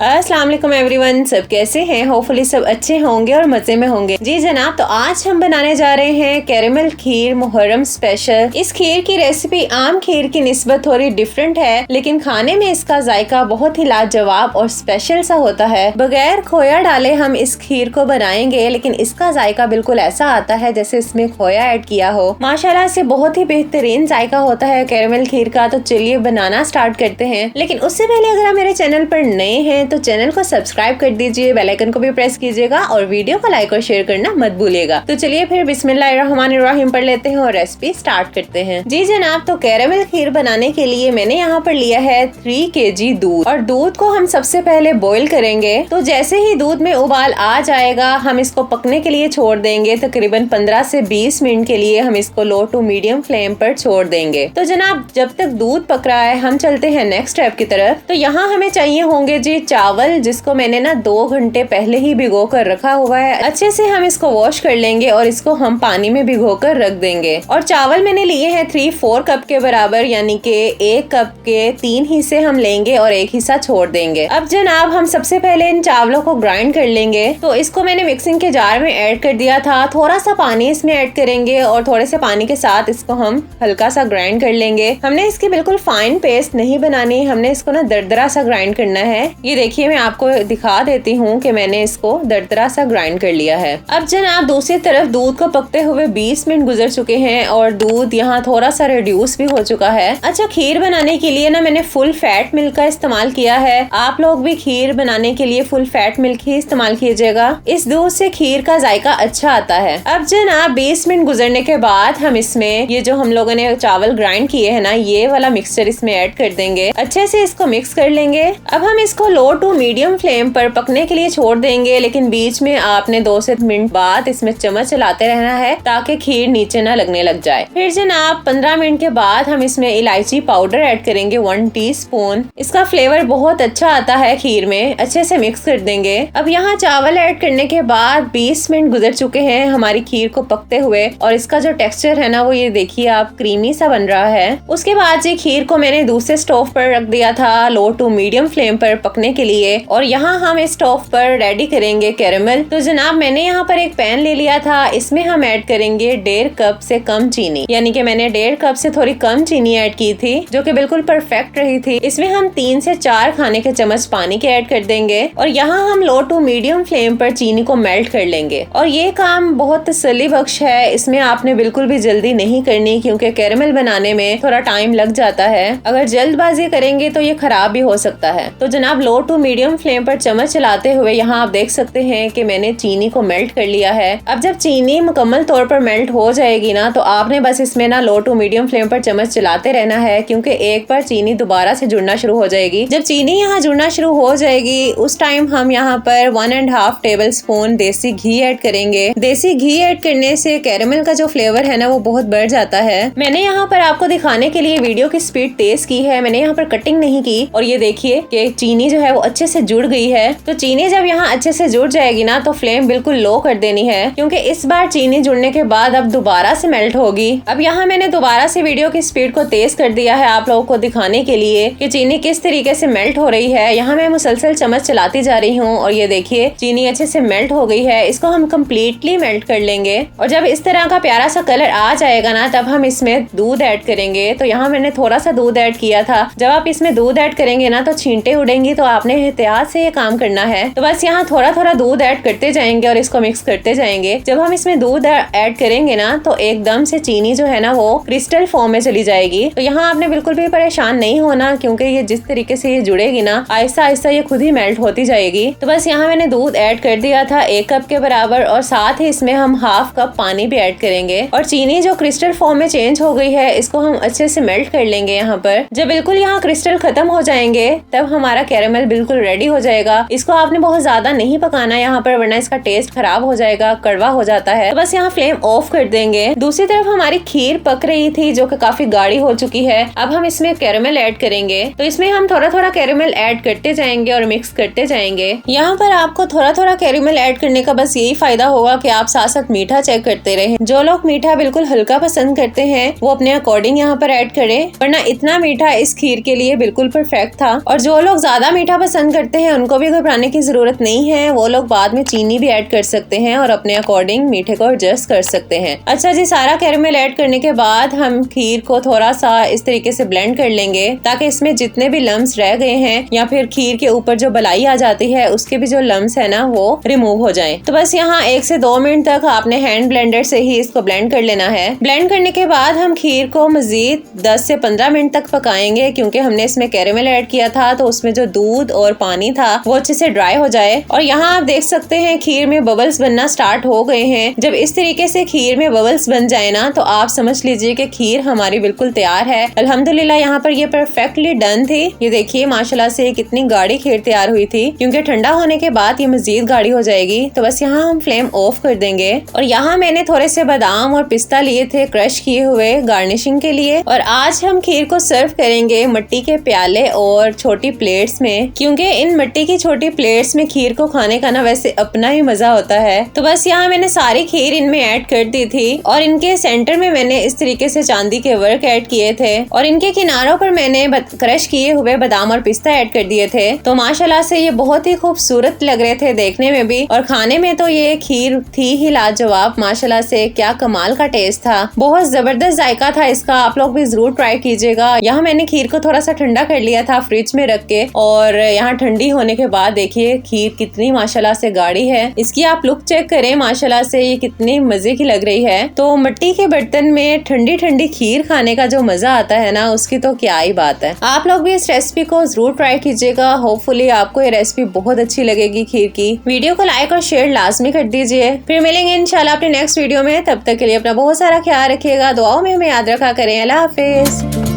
अस्सलाम वालेकुम एवरीवन, सब कैसे हैं? होपफुली सब अच्छे होंगे और मजे में होंगे। जी जनाब, तो आज हम बनाने जा रहे हैं कैरेमल खीर मुहर्रम स्पेशल। इस खीर की रेसिपी आम खीर की निस्बत थोड़ी डिफरेंट है, लेकिन खाने में इसका जायका बहुत ही लाजवाब और स्पेशल सा होता है। बगैर खोया डाले हम इस खीर को बनाएंगे, लेकिन इसका जायका बिल्कुल ऐसा आता है जैसे इसमें खोया ऐड किया हो। माशाल्लाह से बहुत ही बेहतरीन जायका होता है कैरेमल खीर का। तो चलिए बनाना स्टार्ट करते हैं, लेकिन उससे पहले अगर आप मेरे चैनल पर नए हैं तो चैनल को सब्सक्राइब कर दीजिए, बेल आइकन को भी प्रेस कीजिएगा और वीडियो को लाइक और शेयर करना मत भूलिएगा। तो चलिए फिर बिस्मिल्लाहिर्रहमानिर्रहीम पढ़ लेते हैं और रेसिपी स्टार्ट करते हैं। जी जनाब, तो कैरेमल खीर बनाने के लिए मैंने यहाँ पर लिया है 3 kg दूध, और दूध को हम सबसे पहले बॉईल करेंगे। तो जैसे ही दूध में उबाल आ जाएगा हम इसको पकने के लिए छोड़ देंगे। तकरीबन 15 से 20 मिनट के लिए हम इसको लो टू मीडियम फ्लेम पर छोड़ देंगे। तो जनाब, जब तक दूध पक रहा है हम चलते हैं नेक्स्ट स्टेप की तरफ। तो यहाँ हमें चाहिए होंगे जी चावल, जिसको मैंने ना 2 घंटे पहले ही भिगो कर रखा हुआ है। अच्छे से हम इसको वॉश कर लेंगे और इसको हम पानी में भिगो कर रख देंगे। और चावल मैंने लिए हैं 3/4 कप के बराबर, यानी कि 1 कप के 3 हिस्से हम लेंगे और 1 हिस्सा छोड़ देंगे। अब जनाब, हम सबसे पहले इन चावलों को ग्राइंड कर लेंगे। तो इसको मैंने मिक्सिंग के जार में ऐड कर दिया था। थोड़ा सा पानी इसमें ऐड करेंगे और थोड़े से पानी के साथ इसको हम हल्का सा ग्राइंड कर लेंगे। हमने इसकी बिल्कुल फाइन पेस्ट नहीं बनानी, हमने इसको ना दरदरा सा ग्राइंड करना है। ये देखिए, मैं आपको दिखा देती हूँ कि मैंने इसको दरदरा सा ग्राइंड कर लिया है। अब जनाब, दूसरी तरफ दूध को पकते हुए 20 मिनट गुजर चुके हैं और दूध यहाँ थोड़ा सा रिड्यूस भी हो चुका है। अच्छा, खीर बनाने के लिए ना मैंने फुल फैट मिल्क का इस्तेमाल किया है। आप लोग भी खीर बनाने के लिए फुल फैट मिल्क ही इस्तेमाल कीजिएगा। इस दूध से खीर का जायका अच्छा आता है। अब जनाब, 20 मिनट गुजरने के बाद हम इसमें ये जो हम लोगों ने चावल ग्राइंड किए हैं ना, ये वाला मिक्सचर इसमें ऐड कर देंगे। अच्छे से इसको मिक्स कर लेंगे। अब हम इसको लो टू मीडियम फ्लेम पर पकने के लिए छोड़ देंगे, लेकिन बीच में आपने 2 से 3 मिनट बाद इसमें चम्मच चलाते रहना है ताकि खीर नीचे ना लगने लग जाए। फिर जनाब 15 मिनट के बाद हम इसमें इलायची पाउडर ऐड करेंगे 1 टीस्पून। इसका फ्लेवर बहुत अच्छा आता है खीर में। अच्छे से मिक्स कर देंगे। अब यहाँ चावल ऐड करने के बाद 20 मिनट गुजर चुके हैं हमारी खीर को पकते हुए, और इसका जो टेक्सचर है ना, वो ये देखिए आप, क्रीमी सा बन रहा है। उसके बाद ये खीर को मैंने दूसरे स्टोव पर रख दिया था लो टू मीडियम फ्लेम पर पकने के लिए, और यहाँ हम इस स्टोव पर रेडी करेंगे कैरेमल। तो जनाब, मैंने यहाँ पर एक पैन ले लिया था। इसमें हम ऐड करेंगे 1.5 कप से कम चीनी, यानी कि मैंने 1.5 कप से थोड़ी कम चीनी ऐड की थी, जो कि बिल्कुल परफेक्ट रही थी। इसमें हम 3 से 4 खाने के चम्मच पानी के ऐड कर देंगे, और यहाँ हम लो टू मीडियम फ्लेम पर चीनी को मेल्ट कर लेंगे। और ये काम बहुत तसल्ली बख्श है, इसमें आपने बिल्कुल भी जल्दी नहीं करनी, क्योंकि कैरेमल बनाने में थोड़ा टाइम लग जाता है। अगर जल्दबाजी करेंगे तो ये खराब भी हो सकता है। तो जनाब, लो टू मीडियम फ्लेम पर चम्मच चलाते हुए यहाँ आप देख सकते हैं कि मैंने चीनी को मेल्ट कर लिया है। अब जब चीनी मुकम्मल तौर पर मेल्ट हो जाएगी ना, तो आपने बस इसमें ना लो टू मीडियम फ्लेम पर चम्मच चलाते रहना है, क्योंकि एक बार चीनी दोबारा से जुड़ना शुरू हो जाएगी। जब चीनी यहाँ जुड़ना शुरू हो जाएगी, उस टाइम हम यहाँ पर 1.5 टेबल स्पून देसी घी ऐड करेंगे। देसी घी ऐड करने से कैरेमल का जो फ्लेवर है ना, वो बहुत बढ़ जाता है। मैंने यहाँ पर आपको दिखाने के लिए वीडियो की स्पीड तेज की है, मैंने यहाँ पर कटिंग नहीं की। और ये देखिए कि चीनी जो है वो अच्छे से जुड़ गई है। तो चीनी जब यहाँ अच्छे से जुड़ जाएगी ना, तो फ्लेम बिल्कुल लो कर देनी है, क्योंकि इस बार चीनी जुड़ने के बाद अब दोबारा से मेल्ट होगी। अब यहाँ मैंने दोबारा से वीडियो की स्पीड को तेज कर दिया है आप लोगों को दिखाने के लिए कि चीनी किस तरीके से मेल्ट हो रही है। यहाँ मैं मुसलसल चम्मच चलाती जा रही हूँ, और ये देखिए चीनी अच्छे से मेल्ट हो गई है। इसको हम कम्प्लीटली मेल्ट कर लेंगे, और जब इस तरह का प्यारा सा कलर आ जाएगा ना, तब हम इसमें दूध ऐड करेंगे। तो यहाँ मैंने थोड़ा सा दूध ऐड किया था। जब आप इसमें दूध ऐड करेंगे ना, तो छींटे उड़ेंगी, तो आपने एहतियात से ये काम करना है। तो बस यहाँ थोड़ा थोड़ा दूध ऐड करते जाएंगे और इसको मिक्स करते जाएंगे। जब हम इसमें दूध ऐड करेंगे ना, तो एकदम से चीनी जो है ना, वो क्रिस्टल फॉर्म में चली जाएगी। तो यहाँ आपने बिल्कुल भी परेशान नहीं होना, क्योंकि ये जिस तरीके से ये जुड़ेगी ना, आहिस्ता आहिस्ता ये खुद ही मेल्ट होती जाएगी। तो बस यहाँ मैंने दूध ऐड कर दिया था 1 कप के बराबर, और साथ ही इसमें हम 1/2 कप पानी भी ऐड करेंगे। और चीनी जो क्रिस्टल फॉर्म में चेंज हो गई है, इसको हम अच्छे से मेल्ट कर लेंगे। यहाँ पर जब बिल्कुल यहाँ क्रिस्टल खत्म हो जाएंगे, तब हमारा कैरेमल बिल्कुल रेडी हो जाएगा। इसको आपने बहुत ज्यादा नहीं पकाना यहाँ पर, वरना इसका टेस्ट खराब हो जाएगा, कड़वा हो जाता है। तो बस यहाँ फ्लेम ऑफ कर देंगे। दूसरी तरफ हमारी खीर पक रही थी, जो कि काफी गाढ़ी हो चुकी है। अब हम इसमें कैरेमल ऐड करेंगे। तो इसमें हम थोड़ा थोड़ा कैरेमल ऐड करते जाएंगे और मिक्स करते जाएंगे। यहाँ पर आपको थोड़ा थोड़ा कैरेमल ऐड करने का बस यही फायदा होगा कि आप साथ साथ मीठा चेक करते रहे। जो लोग मीठा बिल्कुल हल्का पसंद करते हैं, वो अपने अकॉर्डिंग यहाँ पर ऐड करें, वरना इतना मीठा इस खीर के लिए बिल्कुल परफेक्ट था। और जो लोग ज्यादा मीठा पसंद करते हैं उनको भी घबराने की जरूरत नहीं है, वो लोग बाद में चीनी भी ऐड कर सकते हैं और अपने अकॉर्डिंग मीठे को एडजस्ट कर सकते हैं। अच्छा जी, सारा कैरेमल ऐड करने के बाद हम खीर को थोड़ा सा इस तरीके से ब्लेंड कर लेंगे ताकि इसमें जितने भी लम्स रह गए हैं या फिर खीर के ऊपर जो बलाई आ जाती है उसके भी जो लम्स है ना वो रिमूव हो जाए। तो बस यहाँ 1 से 2 मिनट तक आपने हैंड ब्लेंडर से ही इसको ब्लेंड कर लेना है। ब्लेंड करने के बाद हम खीर को मजीद 10 से 15 मिनट तक पकाएंगे क्योंकि हमने इसमें कैरेमल ऐड किया था तो उसमें जो दूध और पानी था वो अच्छे से ड्राई हो जाए। और यहाँ आप देख सकते हैं खीर में बबल्स बनना स्टार्ट हो गए हैं। जब इस तरीके से खीर में बबल्स बन जाए ना तो आप समझ लीजिए कि खीर हमारी बिल्कुल तैयार है। अल्हम्दुलिल्लाह यहाँ पर ये परफेक्टली डन थी। ये देखिए माशाल्लाह से कितनी गाढ़ी खीर तैयार हुई थी, क्योंकि ठंडा होने के बाद ये मजीद गाढ़ी हो जाएगी। तो बस यहाँ हम फ्लेम ऑफ कर देंगे। और यहाँ मैंने थोड़े से बादाम और पिस्ता लिए थे क्रश किए हुए गार्निशिंग के लिए। और आज हम खीर को सर्व करेंगे मिट्टी के प्याले और छोटी प्लेट्स में, क्योंकि इन मिट्टी की छोटी प्लेट्स में खीर को खाने का ना वैसे अपना ही मजा होता है। तो बस यहाँ मैंने सारी खीर इनमें ऐड कर दी थी और इनके सेंटर में मैंने इस तरीके से चांदी के वर्क ऐड किए थे और इनके किनारों पर मैंने क्रश किए हुए बादाम और पिस्ता ऐड कर दिए थे। तो माशाल्लाह से ये बहुत ही खूबसूरत लग रहे थे देखने में भी, और खाने में तो ये खीर थी ही लाजवाब। माशाल्लाह से क्या कमाल का टेस्ट था, बहुत जबरदस्त जायका था इसका। आप लोग भी जरूर ट्राई कीजिएगा। यहाँ मैंने खीर को थोड़ा सा ठंडा कर लिया था फ्रिज में रख के, और यहाँ ठंडी होने के बाद देखिए खीर कितनी माशाल्लाह से गाढ़ी है। इसकी आप लुक चेक करें, माशाल्लाह से ये कितनी मजे की लग रही है। तो मिट्टी के बर्तन में ठंडी ठंडी खीर खाने का जो मजा आता है ना उसकी तो क्या ही बात है। आप लोग भी इस रेसिपी को जरूर ट्राई कीजिएगा। होपफुली आपको ये रेसिपी बहुत अच्छी लगेगी खीर की। वीडियो को लाइक और शेयर लाजमी कर दीजिए। फिर मिलेंगे इंशाल्लाह अपने नेक्स्ट वीडियो में। तब तक के लिए अपना बहुत सारा ख्याल रखिएगा, दुआओं में हमें याद रखा करें। अल्लाह हाफिज।